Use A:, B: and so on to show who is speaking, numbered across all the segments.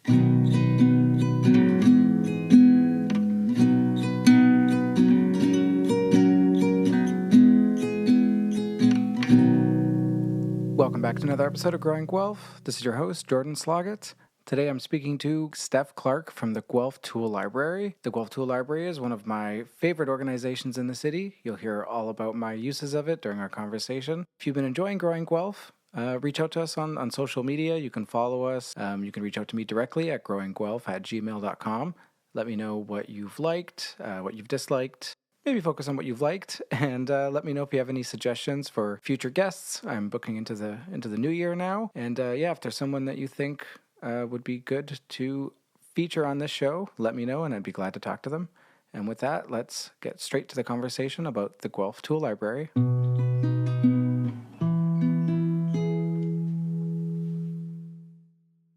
A: Welcome back to another episode of Growing Guelph. This is your host, Jordan Sloggett. Today I'm speaking to Steph Clarke from the Guelph Tool Library. The Guelph Tool Library is one of my favorite organizations in the city. You'll hear all about my uses of it during our conversation. If you've been enjoying Growing Guelph, reach out to us on social media. You can follow us. You can reach out to me directly at growingguelph@gmail.com. Let me know what you've liked, what you've disliked. Maybe focus on what you've liked, and let me know if you have any suggestions for future guests. I'm booking into the new year now, and if there's someone that you think would be good to feature on this show, let me know, and I'd be glad to talk to them. And with that, let's get straight to the conversation about the Guelph Tool Library.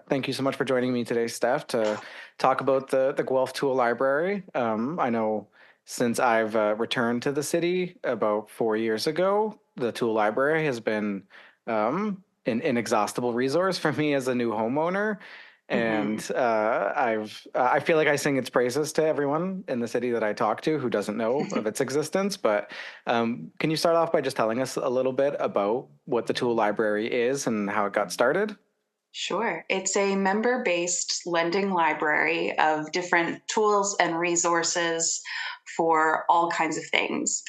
A: Thank you so much for joining me today, Steph, to talk about the Guelph Tool Library. I know since I've returned to the city about 4 years ago, the Tool Library has been an inexhaustible resource for me as a new homeowner. And I feel like I sing its praises to everyone in the city that I talk to who doesn't know of its existence. But can you start off by just telling us a little bit about what the Tool Library is and how it got started?
B: Sure. It's a member-based lending library of different tools and resources for all kinds of things.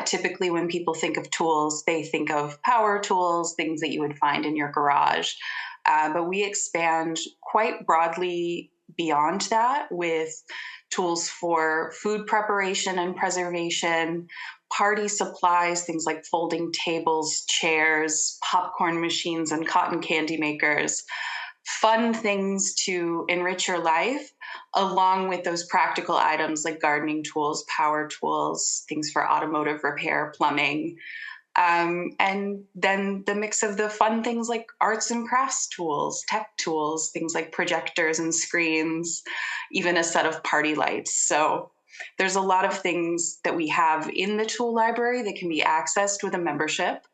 B: Typically, when people think of tools, they think of power tools, things that you would find in your garage. But we expand quite broadly beyond that with tools for food preparation and preservation, party supplies, things like folding tables, chairs, popcorn machines, and cotton candy makers, fun things to enrich your life, along with those practical items like gardening tools, power tools, things for automotive repair, plumbing. And then the mix of the fun things like arts and crafts tools, tech tools, things like projectors and screens, even a set of party lights. So there's a lot of things that we have in the tool library that can be accessed with a membership.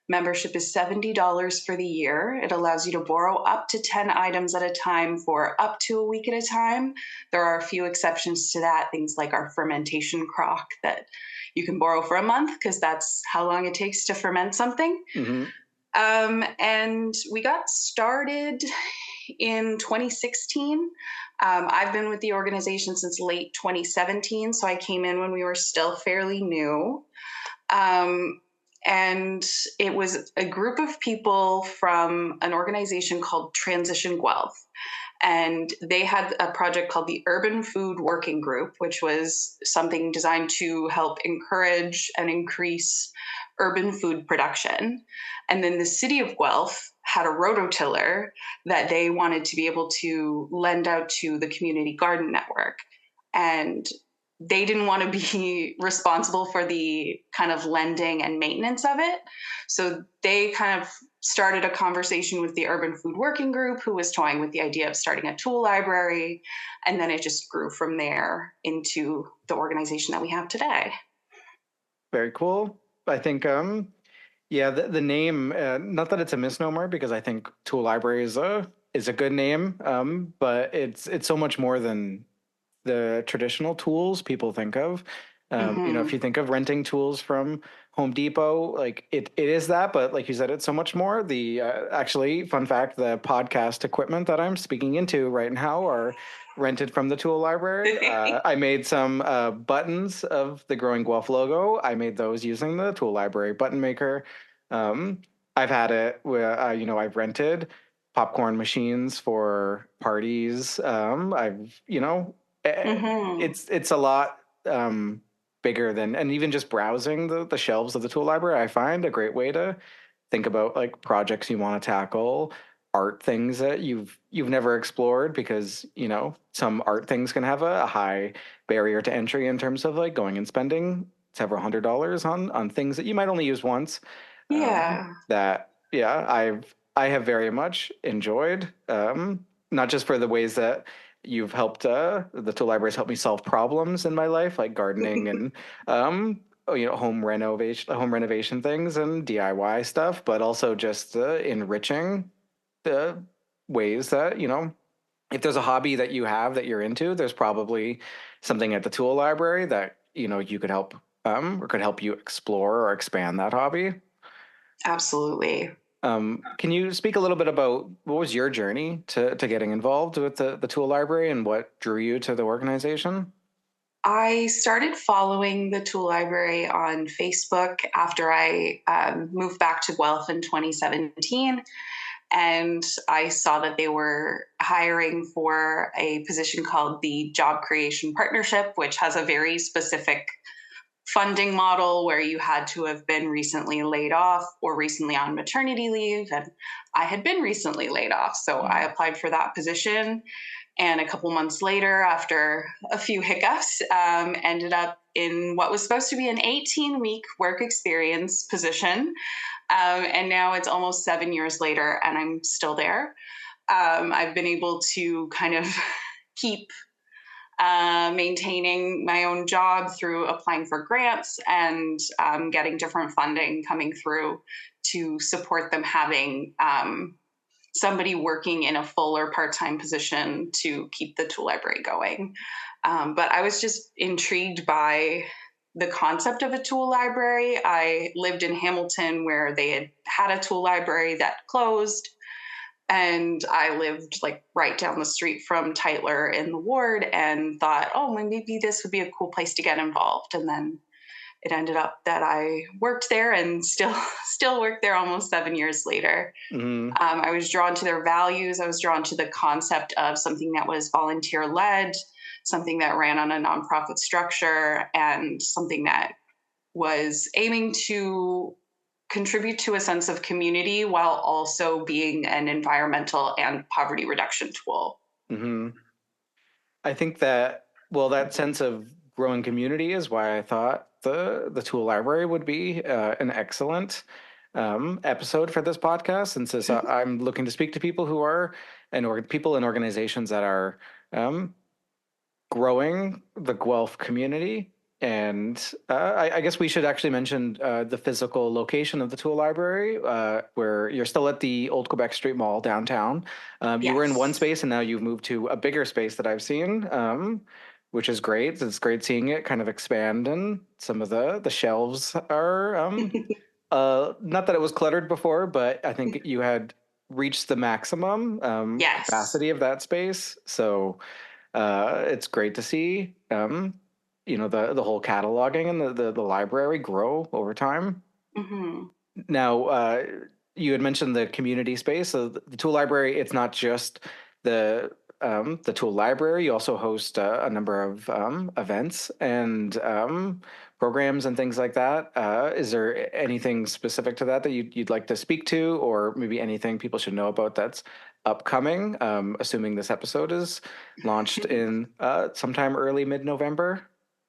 B: Membership is $70 for the year. It allows you to borrow up to 10 items at a time for up to a week at a time. There are a few exceptions to that, things like our fermentation crock that you can borrow for a month because that's how long it takes to ferment something. And we got started in 2016. I've been with the organization since late 2017, so I came in when we were still fairly new. And it was a group of people from an organization called Transition Guelph. And they had a project called the Urban Food Working Group, which was something designed to help encourage and increase urban food production. And then the city of Guelph had a rototiller that they wanted to be able to lend out to the community garden network. And they didn't want to be responsible for the kind of lending and maintenance of it. So they kind of started a conversation with the Urban Food Working Group, who was toying with the idea of starting a tool library. And then it just grew from there into the organization that we have today.
A: Very cool. I think, the name, not that it's a misnomer, because I think Tool Library is a good name, but it's so much more than the traditional tools people think of. If you think of renting tools from Home Depot, like it is that, but like you said, it's so much more. The actually, fun fact, the podcast equipment that I'm speaking into right now are rented from the Tool Library. I made some buttons of the Growing Guelph logo. I made those using the Tool Library button maker. I've had it where, I've rented popcorn machines for parties. It's a lot bigger than, and even just browsing the shelves of the Tool Library, I find a great way to think about like projects you want to tackle, art things that you've never explored, because some art things can have a high barrier to entry in terms of like going and spending several $100s on things that you might only use once. I have very much enjoyed, not just for the ways that you've helped, the Tool Library has helped me solve problems in my life, like gardening and home renovation things and DIY stuff, but also just enriching the ways that if there's a hobby that you have that you're into, there's probably something at the tool library that, you could help or could help you explore or expand that hobby.
B: Absolutely.
A: Can you speak a little bit about what was your journey to getting involved with the tool library and what drew you to the organization?
B: I started following the Tool Library on Facebook after I moved back to Guelph in 2017. And I saw that they were hiring for a position called the Job Creation Partnership, which has a very specific funding model where you had to have been recently laid off or recently on maternity leave. And I had been recently laid off. So I applied for that position. And a couple months later, after a few hiccups, ended up in what was supposed to be an 18-week work experience position. And now it's almost 7 years later, and I'm still there. I've been able to kind of keep maintaining my own job through applying for grants and getting different funding coming through to support them having somebody working in a full or part-time position to keep the tool library going. But I was just intrigued by the concept of a tool library. I lived in Hamilton where they had a tool library that closed, and I lived like right down the street from Tytler in the ward and thought, oh, maybe this would be a cool place to get involved. And then it ended up that I worked there and still work there almost 7 years later.
A: Mm-hmm.
B: I was drawn to their values. I was drawn to the concept of something that was volunteer led, something that ran on a nonprofit structure, and something that was aiming to contribute to a sense of community while also being an environmental and poverty reduction tool.
A: Mm-hmm. I think that, well, that sense of growing community is why I thought the tool library would be an excellent episode for this podcast. Since I'm looking to speak to people who are people and organizations that are growing the Guelph community. And I guess we should actually mention the physical location of the tool library, where you're still at the Old Quebec Street Mall downtown. You were in one
B: Yes.
A: space, and now you've moved to a bigger space that I've seen, which is great. It's great seeing it kind of expand, and some of the shelves are not that it was cluttered before, but I think you had reached the maximum
B: Yes.
A: capacity of that space. So it's great to see, the whole cataloging and the library grow over time.
B: Mm-hmm.
A: Now, you had mentioned the community space. So the tool library, it's not just the tool library. You also host a number of events and programs and things like that. Is there anything specific to that that you'd like to speak to, or maybe anything people should know about that's upcoming? Assuming this episode is launched in sometime early mid-November.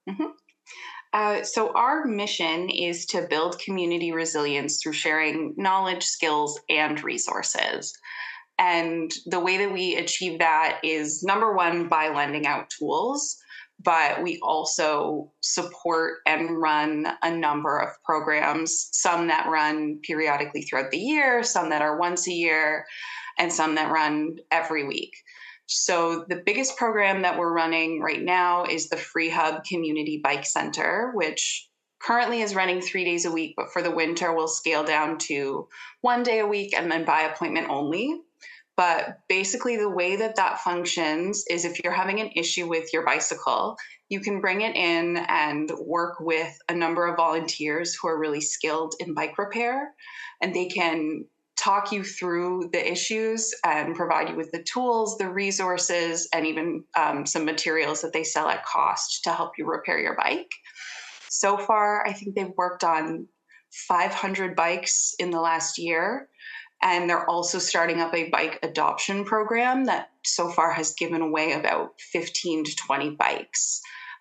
B: Mm-hmm. So, our mission is to build community resilience through sharing knowledge, skills, and resources. And the way that we achieve that is number one, by lending out tools, but we also support and run a number of programs, some that run periodically throughout the year, some that are once a year, and some that run every week. So, the biggest program that we're running right now is the Free Hub Community Bike Center, which currently is running 3 days a week, but for the winter, we'll scale down to 1 day a week and then by appointment only. But basically, the way that that functions is if you're having an issue with your bicycle, you can bring it in and work with a number of volunteers who are really skilled in bike repair, and they can talk you through the issues and provide you with the tools, the resources, and even some materials that they sell at cost to help you repair your bike. So far, I think they've worked on 500 bikes in the last year. And they're also starting up a bike adoption program that so far has given away about 15 to 20 bikes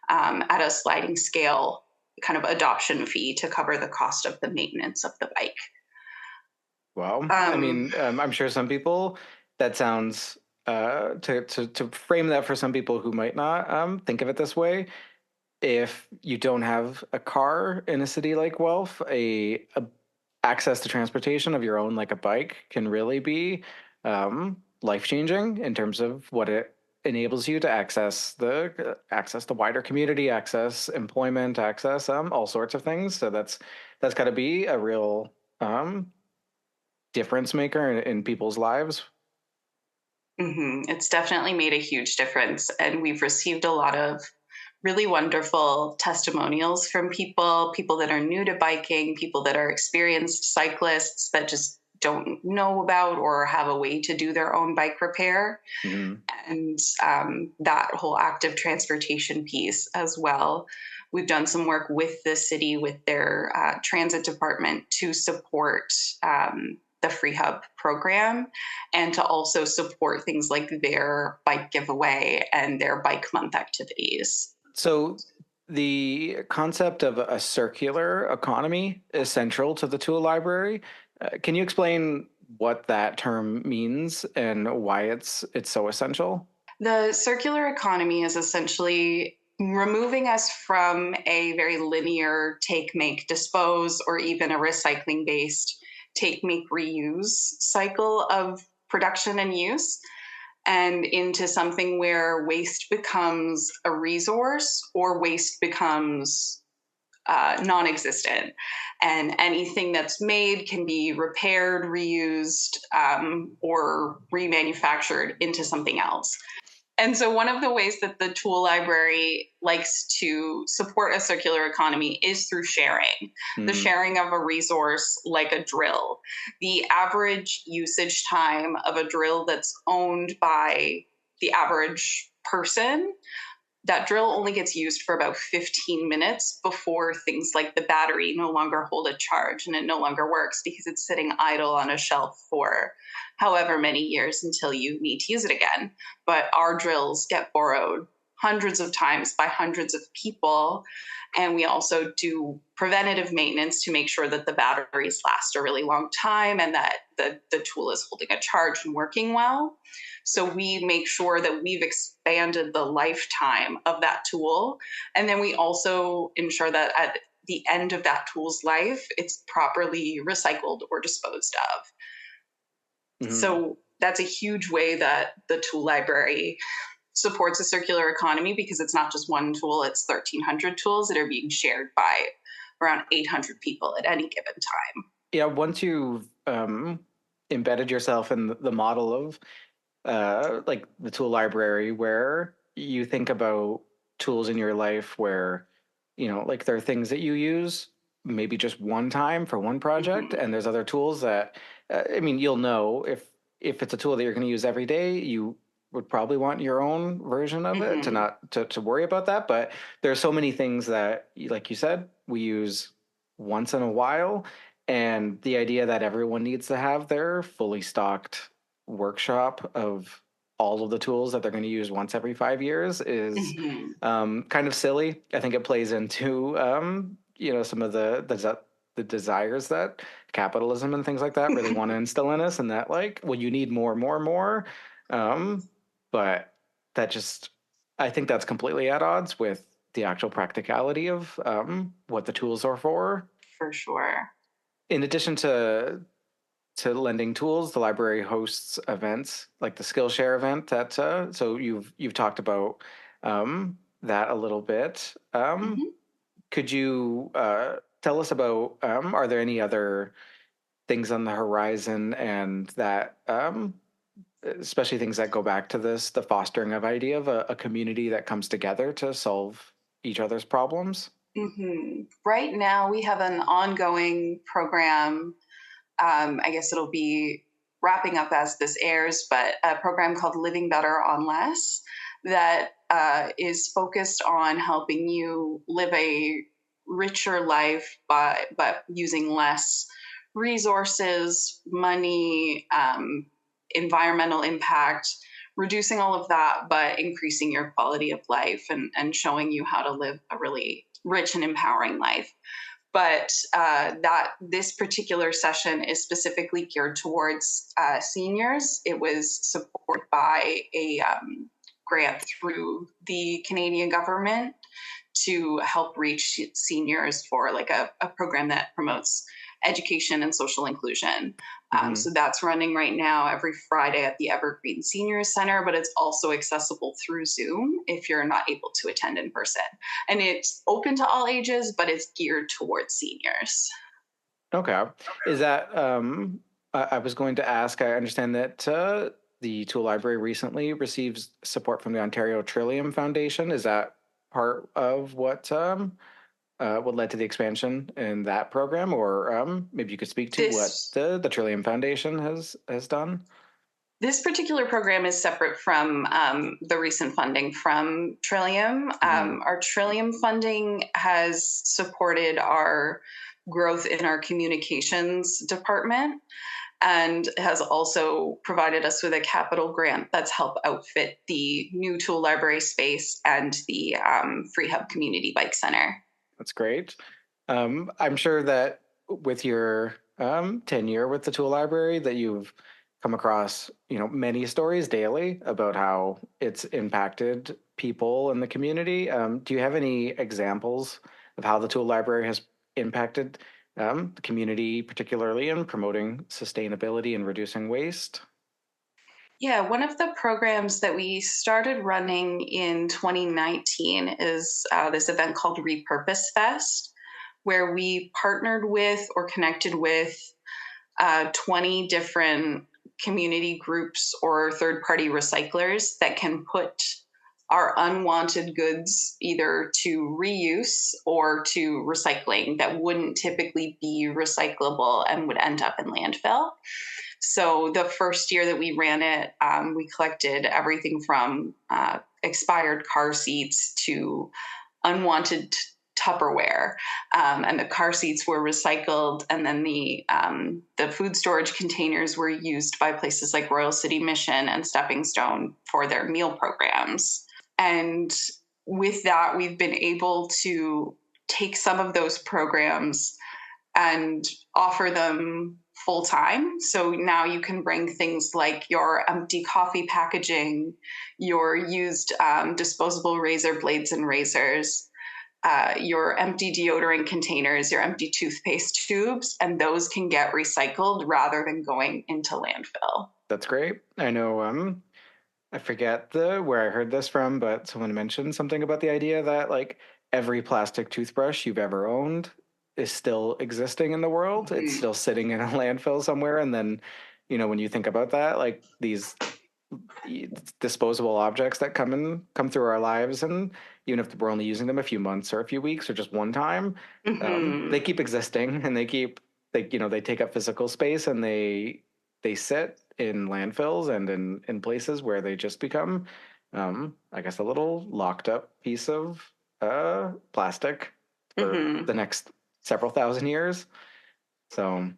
B: at a sliding scale kind of adoption fee to cover the cost of the maintenance of the bike.
A: Well, I
B: Um,
A: mean, I'm sure some people that sounds to frame that for some people who might not think of it this way. If you don't have a car in a city like Guelph, a access to transportation of your own, like a bike, can really be life-changing in terms of what it enables you to access the wider community, access employment, access all sorts of things. So that's got to be a real difference maker in people's lives.
B: It's definitely made a huge difference. And we've received a lot of really wonderful testimonials from people that are new to biking, people that are experienced cyclists that just don't know about or have a way to do their own bike repair.
A: Mm-hmm.
B: And that whole active transportation piece as well. We've done some work with the city, with their transit department to support the Free Hub program and to also support things like their bike giveaway and their bike month activities.
A: So the concept of a circular economy is central to the Tool Library. Can you explain what that term means and why it's so essential?
B: The circular economy is essentially removing us from a very linear take, make, dispose, or even a recycling based take, make, reuse cycle of production and use, and into something where waste becomes a resource or waste becomes non-existent, and anything that's made can be repaired, reused, or remanufactured into something else. And so, one of the ways that the Tool Library likes to support a circular economy is through sharing, the
A: Mm-hmm.
B: sharing of a resource like a drill. The average usage time of a drill that's owned by the average person, that drill only gets used for about 15 minutes before things like the battery no longer hold a charge and it no longer works because it's sitting idle on a shelf for however many years until you need to use it again. But our drills get borrowed hundreds of times by hundreds of people. And we also do preventative maintenance to make sure that the batteries last a really long time and that the tool is holding a charge and working well. So we make sure that we've expanded the lifetime of that tool. And then we also ensure that at the end of that tool's life, it's properly recycled or disposed of.
A: Mm-hmm.
B: So that's a huge way that the tool library supports a circular economy because it's not just one tool, it's 1,300 tools that are being shared by around 800 people at any given time.
A: Yeah, once you've embedded yourself in the model of like the Tool Library, where you think about tools in your life where, like there are things that you use maybe just one time for one project,
B: Mm-hmm.
A: and there's other tools that, I mean, you'll know if it's a tool that you're going to use every day, you would probably want your own version of it to
B: Mm-hmm.
A: not to worry about that. But there's so many things that, like you said, we use once in a while, and the idea that everyone needs to have their fully stocked workshop of all of the tools that they're going to use once every 5 years is
B: Mm-hmm.
A: kind of silly. I think it plays into some of the desires that capitalism and things like that really want to instill in us, and that like, well, you need more, more, more. But that just, I think that's completely at odds with the actual practicality of what the tools are for.
B: For sure.
A: In addition to lending tools, the library hosts events like the Skillshare event. That so you've talked about that a little bit.
B: Mm-hmm.
A: Could you tell us about? Are there any other things on the horizon, and that especially things that go back to the fostering of idea of a community that comes together to solve each other's problems?
B: Mm-hmm. Right now, we have an ongoing program. I guess it'll be wrapping up as this airs, but a program called Living Better on Less that is focused on helping you live a richer life but using less resources, money, environmental impact, reducing all of that, but increasing your quality of life and showing you how to live a really rich and empowering life. But that this particular session is specifically geared towards seniors. It was supported by a grant through the Canadian government to help reach seniors for like a program that promotes education and social inclusion.
A: Hmm.
B: So that's running right now every Friday at the Evergreen Seniors Center, but it's also accessible through Zoom if you're not able to attend in person. And it's open to all ages, but it's geared towards seniors.
A: Okay. Is that, I was going to ask, I understand that the Tool Library recently receives support from the Ontario Trillium Foundation. Is that part of what led to the expansion in that program? Or maybe you could speak to what
B: This
A: the Trillium Foundation has done?
B: This particular program is separate from the recent funding from Trillium.
A: Hmm.
B: Our Trillium funding has supported our growth in our communications department and has also provided us with a capital grant that's helped outfit the new tool library space and the Free Hub Community Bike Center.
A: That's great. I'm sure that with your tenure with the Tool Library, that you've come across, many stories daily about how it's impacted people in the community. Do you have any examples of how the Tool Library has impacted the community, particularly in promoting sustainability and reducing waste?
B: Yeah, one of the programs that we started running in 2019 is this event called Repurpose Fest, where we partnered with or connected with 20 different community groups or third party recyclers that can put our unwanted goods either to reuse or to recycling that wouldn't typically be recyclable and would end up in landfill. So the first year that we ran it, we collected everything from expired car seats to unwanted Tupperware, and the car seats were recycled, and then the food storage containers were used by places like Royal City Mission and Stepping Stone for their meal programs. And with that, we've been able to take some of those programs and offer them full time. So now you can bring things like your empty coffee packaging, your used disposable razor blades and razors, your empty deodorant containers, your empty toothpaste tubes, and those can get recycled rather than going into landfill.
A: That's great. I know. I forget the where I heard this from, but someone mentioned something about the idea that like every plastic toothbrush you've ever owned is still existing in the world. It's
B: Mhm.
A: still sitting in a landfill somewhere. And then, when you think about that, like these disposable objects that come through our lives, and even if we're only using them a few months or a few weeks or just one time, they
B: Mhm.
A: keep existing, and they take up physical space, and they sit in landfills and in places where they just become, I guess, a little locked up piece of plastic for
B: Mhm.
A: the next several thousand years. So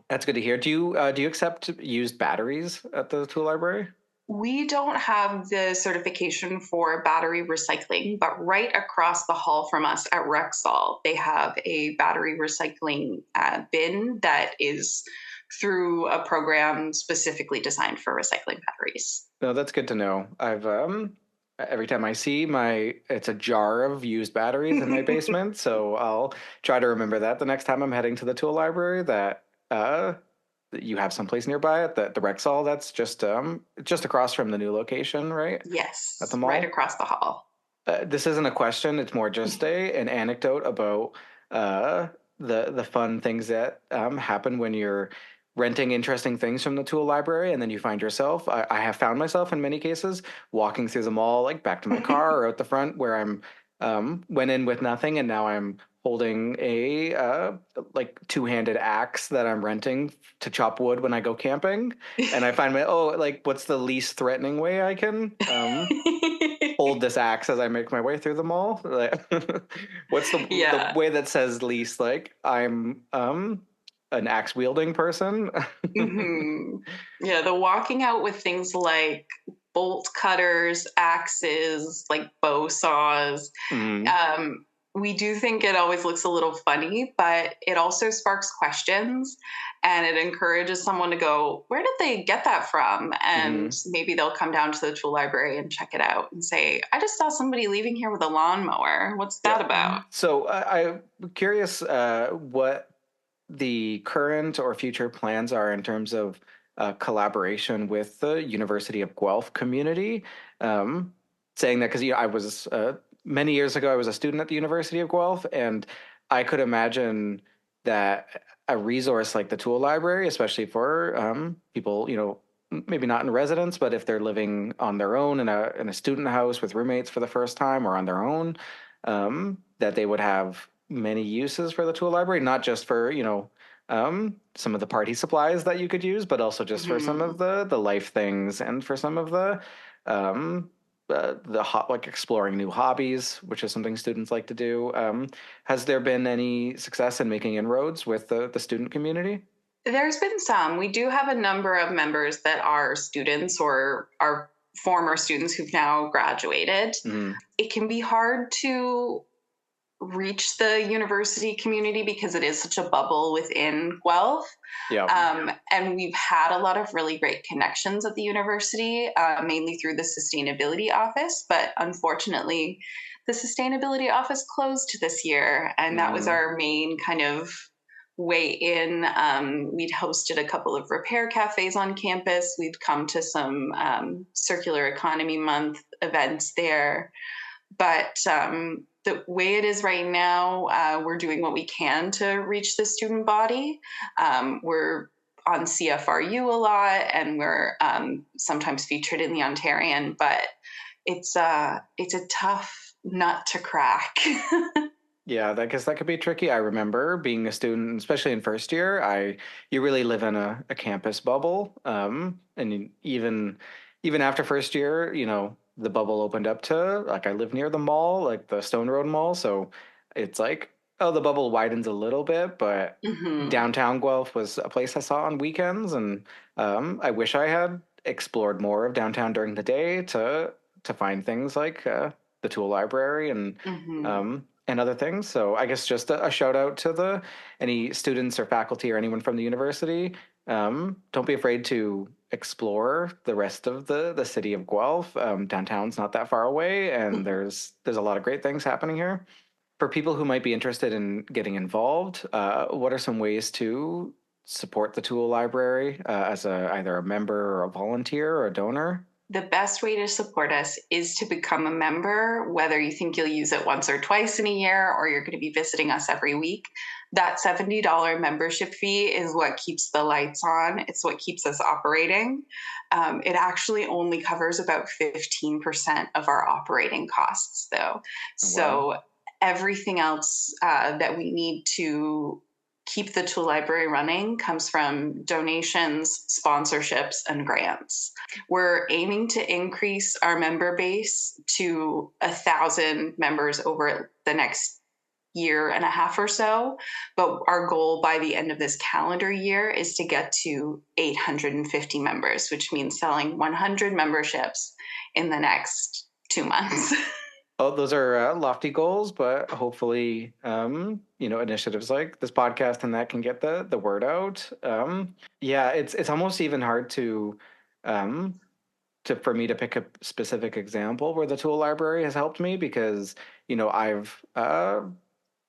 A: that's good to hear. Do you accept used batteries at the tool library?
B: We don't have the certification for battery recycling, but right across the hall from us at Rexall, they have a battery recycling bin that is through a program specifically designed for recycling batteries.
A: No, that's good to know. I've every time I see it's a jar of used batteries in my basement, so I'll try to remember that the next time I'm heading to the tool library, that you have someplace nearby at the Rexall that's just across from the new location, right? At the
B: Yes, right
A: mall.
B: across the hall.
A: This isn't a question, it's more just a an anecdote about uh the fun things that happen when you're renting interesting things from the tool library, and then you find yourself, I have found myself in many cases walking through the mall, like back to my car or out the front, where I'm went in with nothing, and now I'm holding a like two-handed axe that I'm renting to chop wood when I go camping. And I find like, what's the least threatening way I can hold this axe as I make my way through the mall? Like, what's the
B: Yeah.
A: way that says least? Like, I'm an axe wielding person.
B: Hmm. Yeah, the walking out with things like bolt cutters, axes, like bow saws.
A: Mm,
B: Um, we do think it always looks a little funny, but it also sparks questions and it encourages someone to go, where did they get that from? And
A: mm,
B: maybe they'll come down to the tool library and check it out and say, I just saw somebody leaving here with a lawnmower. What's
A: yeah.
B: that about?
A: So I'm curious, what? the current or future plans are in terms of collaboration with the University of Guelph community. Um, Saying that because I was many years ago, I was a student at the University of Guelph, and I could imagine that a resource like the Tool Library, especially for people, maybe not in residence, but if they're living on their own in a student house with roommates for the first time or on their own, that they would have many uses for the Tool Library, not just for some of the party supplies that you could use, but also just for some
B: Mhm.
A: of the life things and for some of um, like exploring new hobbies, which is something students like to do. Has there been any success in making inroads with the student community?
B: There's been some. We do have a number of members that are students or are former students who've now graduated.
A: Mm,
B: It can be hard to reach the university community because it is such a bubble within Guelph.
A: yeah.
B: And we've had a lot of really great connections at the university, mainly through the sustainability office. But unfortunately, the sustainability office closed this year, and that was
A: Mm,
B: our main kind of way in. We'd hosted a couple of repair cafes on campus. We'd come to some circular economy month events there, but the way it is right now, we're doing what we can to reach the student body. We're on CFRU a lot, and we're sometimes featured in the Ontarian, but it's a tough nut to crack.
A: yeah, I guess that could be tricky. I remember being a student, especially in first year. You really live in a campus bubble, and even after first year, the bubble opened up to like I live near the mall, like the Stone Road Mall, so it's like the bubble widens a little bit, but
B: Hmm.
A: downtown Guelph was a place I saw on weekends, and I wish I had explored more of downtown during the day to find things like the Tool Library
B: Hmm.
A: and other things. So I guess just a shout out to the any students or faculty or anyone from the university. Don't be afraid to explore the rest of the city of Guelph. Downtown's not that far away, and there's a lot of great things happening here. For people who might be interested in getting involved, what are some ways to support the Tool Library as either a member or a volunteer or a donor?
B: The best way to support us is to become a member, whether you think you'll use it once or twice in a year or you're going to be visiting us every week. That $70 membership fee is what keeps the lights on. It's what keeps us operating. It actually only covers about 15% of our operating costs, though.
A: Wow.
B: So everything else that we need to keep the tool library running comes from donations, sponsorships, and grants. We're aiming to increase our member base to 1,000 members over the next year and a half or so. But our goal by the end of this calendar year is to get to 850 members, which means selling 100 memberships in the next 2 months.
A: Oh, those are lofty goals, but hopefully, initiatives like this podcast and that can get the word out. Yeah, it's almost even hard um, for me to pick a specific example where the tool library has helped me because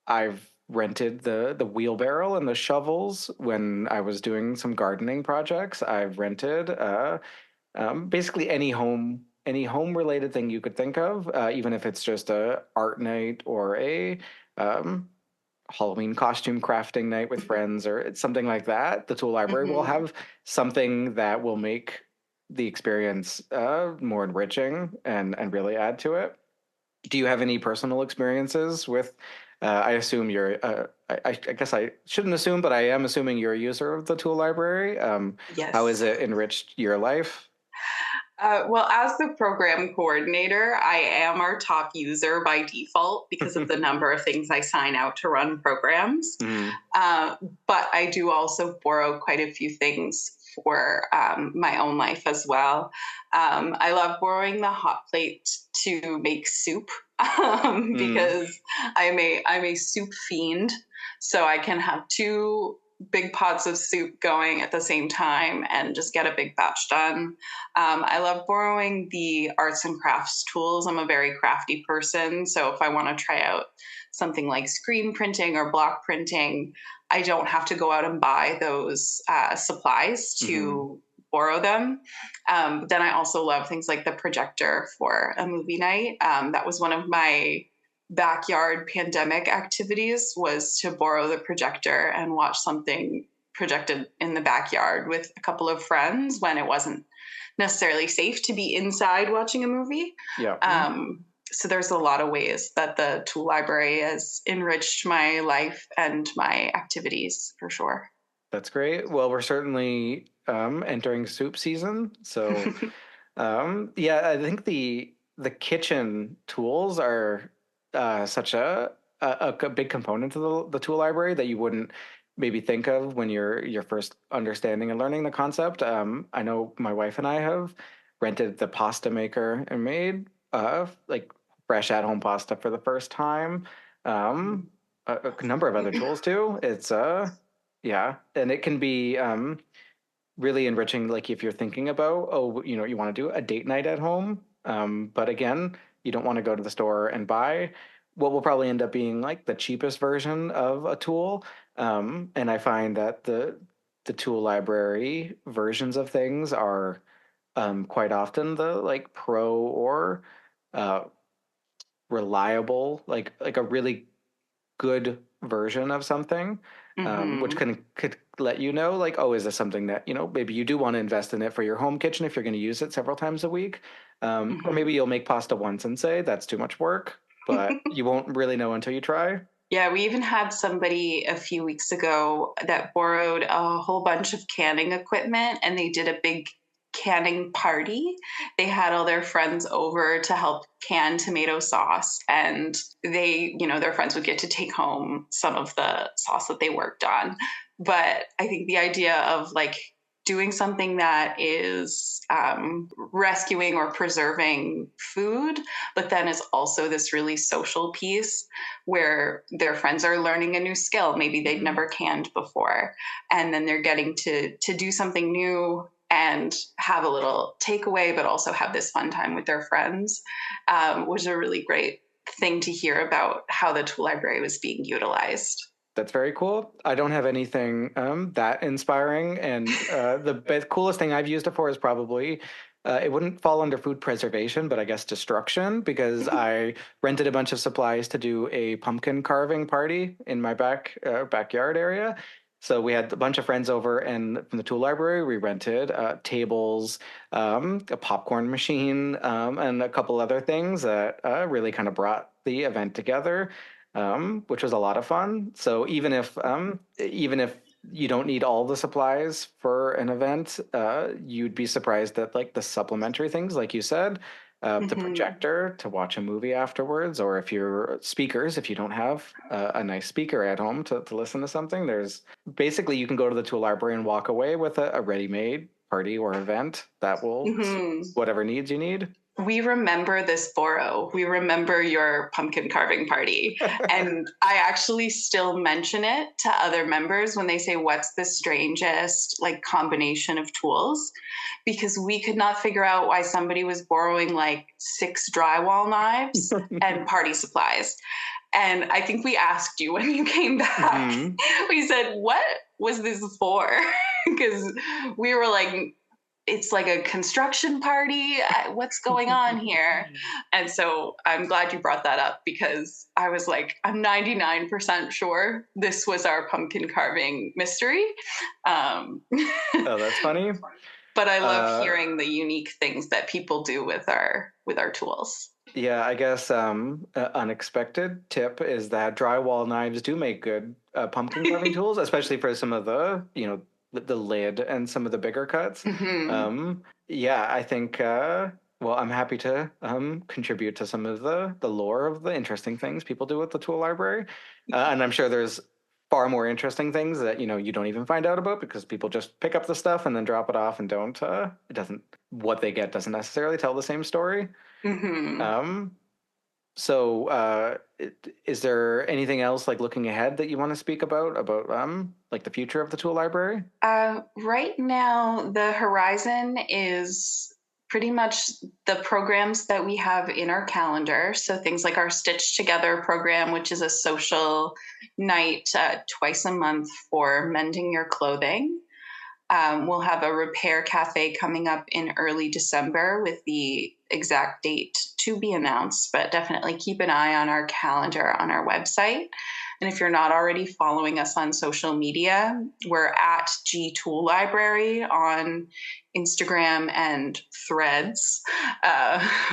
A: I've rented the wheelbarrow and the shovels when I was doing some gardening projects. I've rented basically any home related thing you could think of, even if it's just a art night or a um, Halloween costume crafting night with friends or it's something like that. The tool library will
B: Mhm.
A: have something that will make the experience more enriching and really add to it. Do you have any personal experiences with? I assume you're. I guess I shouldn't assume, but I am assuming you're a user of the tool library. How has
B: Yes.
A: it enriched your life?
B: Well, as the program coordinator, I am our top user by default because of the number of things I sign out to run programs.
A: Mm,
B: Uh, but I do also borrow quite a few things for my own life as well. I love borrowing the hot plate to make soup
A: mm,
B: because I'm a soup fiend. So I can have two big pots of soup going at the same time and just get a big batch done. I love borrowing the arts and crafts tools. I'm a very crafty person. So if I want to try out something like screen printing or block printing, I don't have to go out and buy those supplies to borrow them. But then I also love things like the projector for a movie night. That was one of my backyard pandemic activities, was to borrow the projector and watch something projected in the backyard with a couple of friends when it wasn't necessarily safe to be inside watching a movie.
A: Yeah.
B: So there's a lot of ways that the tool library has enriched my life and my activities, for sure.
A: That's great. Well, we're certainly entering soup season, so yeah, I think the kitchen tools are such a big component of the tool library that you wouldn't maybe think of when you're first understanding and learning the concept. I know my wife and I have rented the pasta maker and made like fresh at home pasta for the first time. A number of other tools too. It's yeah, and it can be really enriching, like if you're thinking about, oh, you want to do a date night at home, but again, you don't want to go to the store and buy what will probably end up being like the cheapest version of a tool. And I find that the tool library versions of things are quite often the like pro or uh, reliable, like a really good version of something, which
B: Mm-hmm.
A: could let you know, like, oh, is this something that maybe you do want to invest in it for your home kitchen if you're going to use it several times a week, or maybe
B: Mm-hmm.
A: you'll make pasta once and say that's too much work, but you won't really know until you try.
B: Yeah, we even had somebody a few weeks ago that borrowed a whole bunch of canning equipment and they did a big canning party. They had all their friends over to help can tomato sauce, and their friends would get to take home some of the sauce that they worked on. But I think the idea of like doing something that is rescuing or preserving food, but then is also this really social piece where their friends are learning a new skill maybe they'd
A: Mhm.
B: never canned before, and then they're getting to do something new and have a little takeaway but also have this fun time with their friends, which is a really great thing to hear about how the tool library was being utilized.
A: That's very cool. I don't have anything that inspiring, and the coolest thing I've used it for is probably it wouldn't fall under food preservation, but I guess destruction, because I rented a bunch of supplies to do a pumpkin carving party in my backyard area. So we had a bunch of friends over, and from the tool library, we rented tables, a popcorn machine, and a couple other things that really kind of brought the event together, which was a lot of fun. So even if you don't need all the supplies for an event, you'd be surprised at like the supplementary things, like you said, the
B: Mm-hmm.
A: projector to watch a movie afterwards, or if you're speakers, if you don't have a nice speaker at home to listen to something, there's basically you can go to the tool library and walk away with a ready-made party or event that will suit
B: Mm-hmm.
A: whatever needs you need.
B: We remember this Boro. We remember your pumpkin carving party. And I actually still mention it to other members when they say, what's the strangest like combination of tools? Because we could not figure out why somebody was borrowing like 6 drywall knives and party supplies. And I think we asked you when you came back,
A: Hmm.
B: we said, what was this for? Because we were like, it's like a construction party. What's going on here? And so I'm glad you brought that up, because I was like, I'm 99% sure this was our pumpkin carving mystery. Um,
A: Oh, that's funny.
B: but I love
A: Uh,
B: hearing the unique things that people do with our tools.
A: Yeah, I guess unexpected tip is that drywall knives do make good pumpkin carving tools, especially for some of the lid and some of the bigger cuts.
B: Mm-hmm.
A: Yeah, I think well, I'm happy to contribute to some of the lore of the interesting things people do with the tool library. And I'm sure there's far more interesting things that you don't even find out about because people just pick up the stuff and then drop it off and don't it doesn't what they get doesn't necessarily tell the same story.
B: Mm-hmm.
A: Um, So, is there anything else like looking ahead that you want to speak about like the future of the tool library?
B: Right now, the horizon is pretty much the programs that we have in our calendar. So things like our Stitch Together program, which is a social night twice a month for mending your clothing. We'll have a repair cafe coming up in early December with the exact date to be announced, but definitely keep an eye on our calendar on our website. And if you're not already following us on social media, we're at G Tool Library on Instagram and Threads.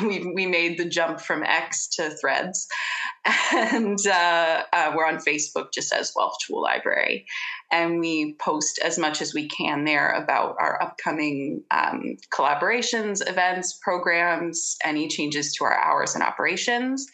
B: We made the jump from X to Threads. And we're on Facebook just as Guelph Tool Library. And we post as much as we can there about our upcoming collaborations, events, programs, any changes to our hours and operations.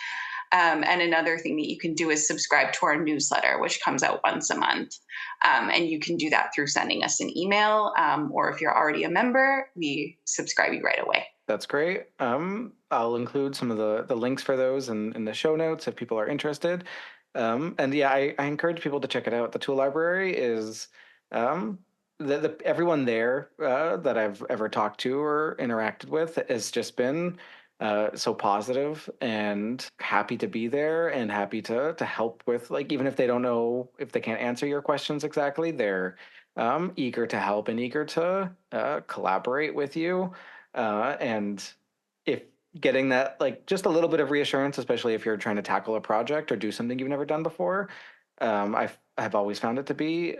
B: And another thing that you can do is subscribe to our newsletter, which comes out once a month. And you can do that through sending us an email, or if you're already a member, we subscribe you right away.
A: That's great. I'll include some of the links for those in the show notes if people are interested. And yeah, I encourage people to check it out. The Tool Library is um, everyone there that I've ever talked to or interacted with has just been so positive and happy to be there and happy to help with, like, even if they don't know, if they can't answer your questions exactly, they're eager to help and eager to collaborate with you. And if getting that, like, just a little bit of reassurance, especially if you're trying to tackle a project or do something you've never done before, I've always found it to be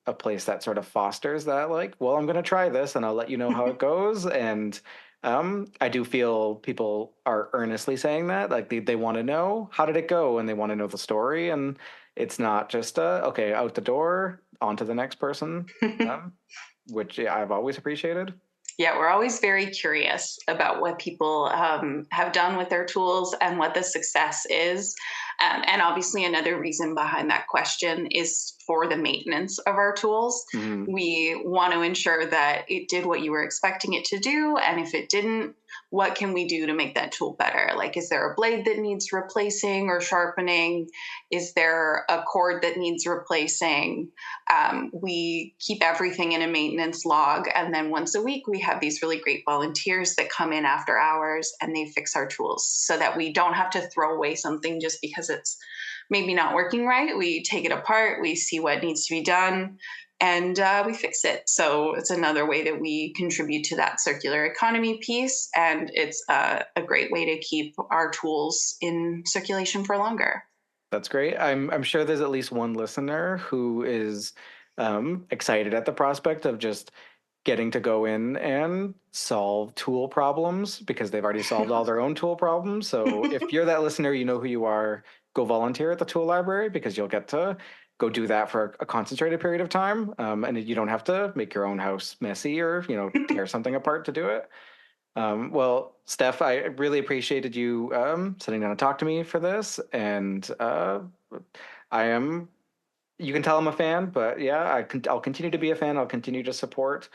A: a place that sort of fosters that, like, well, I'm going to try this and I'll let you know how it goes. And I do feel people are earnestly saying that, like, they want to know how did it go and they want to know the story. And it's not just okay, out the door, on to the next person, which, yeah, I've always appreciated.
B: Yeah, we're always very curious about what people have done with their tools and what the success is. And obviously, another reason behind that question is for the maintenance of our tools.
A: Mhm.
B: We want to ensure that it did what you were expecting it to do. And if it didn't, what can we do to make that tool better? Like, is there a blade that needs replacing or sharpening? Is there a cord that needs replacing? We keep everything in a maintenance log. And then once a week, we have these really great volunteers that come in after hours and they fix our tools so that we don't have to throw away something just because it's maybe not working right. We take it apart, we see what needs to be done, and we fix it. So it's another way that we contribute to that circular economy piece. And it's a great way to keep our tools in circulation for longer.
A: That's great. I'm sure there's at least one listener who is excited at the prospect of just getting to go in and solve tool problems because they've already solved all their own tool problems. So if you're that listener, you know who you are. Go volunteer at the tool library because you'll get to go do that for a concentrated period of time, and you don't have to make your own house messy or tear something apart to do it. Well, Steph, I really appreciated you sitting down to talk to me for this, and I am. You can tell I'm a fan, but yeah, I'll continue to be a fan. I'll continue to support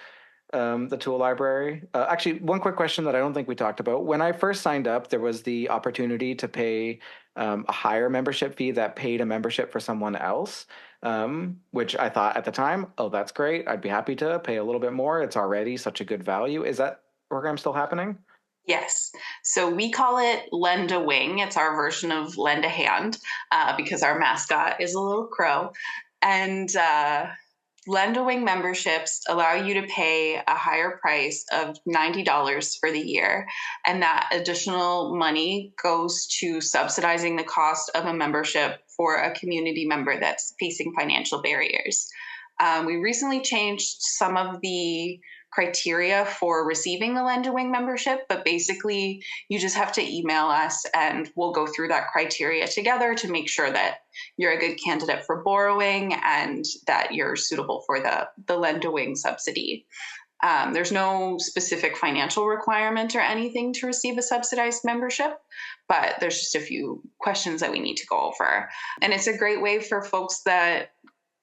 A: the tool library. Actually, one quick question that I don't think we talked about. When I first signed up, there was the opportunity to pay a higher membership fee that paid a membership for someone else, which I thought at the time, oh, that's great. I'd be happy to pay a little bit more. It's already such a good value. Is that program still happening?
B: Yes. So we call it Lend a Wing. It's our version of Lend a Hand because our mascot is a little crow. And Lend a Wing memberships allow you to pay a higher price of $90 for the year. And that additional money goes to subsidizing the cost of a membership for a community member that's facing financial barriers. We recently changed some of the criteria for receiving a Lend a Wing membership, but basically you just have to email us and we'll go through that criteria together to make sure that you're a good candidate for borrowing and that you're suitable for the Lend a Wing subsidy. There's no specific financial requirement or anything to receive a subsidized membership, but there's just a few questions that we need to go over. And it's a great way for folks that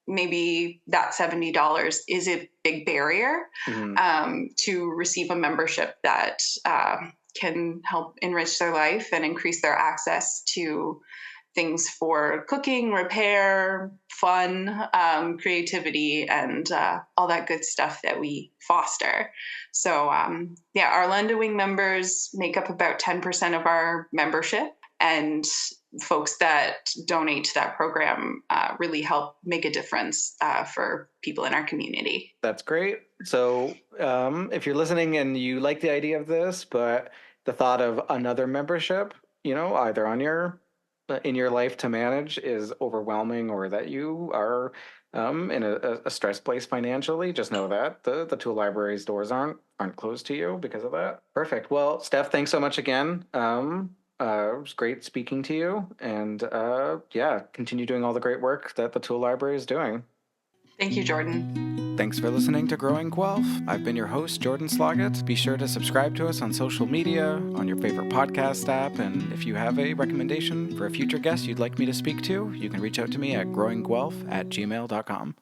B: maybe that $70 is a big barrier
A: Hmm.
B: to receive a membership that can help enrich their life and increase their access to things for cooking, repair, fun, creativity, and all that good stuff that we foster. So, our Lenda Wing members make up about 10% of our membership, and folks that donate to that program really help make a difference for people in our community.
A: That's great. So if you're listening and you like the idea of this, but the thought of another membership, either on in your life to manage is overwhelming, or that you are in a stressed place financially, just know that the Tool Library's doors aren't closed to you because of that. Perfect. Well, Steph, thanks so much again. It was great speaking to you, and continue doing all the great work that the Tool Library is doing.
B: Thank you, Jordan.
A: Thanks for listening to Growing Guelph. I've been your host, Jordan Sloggett. Be sure to subscribe to us on social media, on your favorite podcast app, and if you have a recommendation for a future guest you'd like me to speak to, you can reach out to me at growingguelph@gmail.com.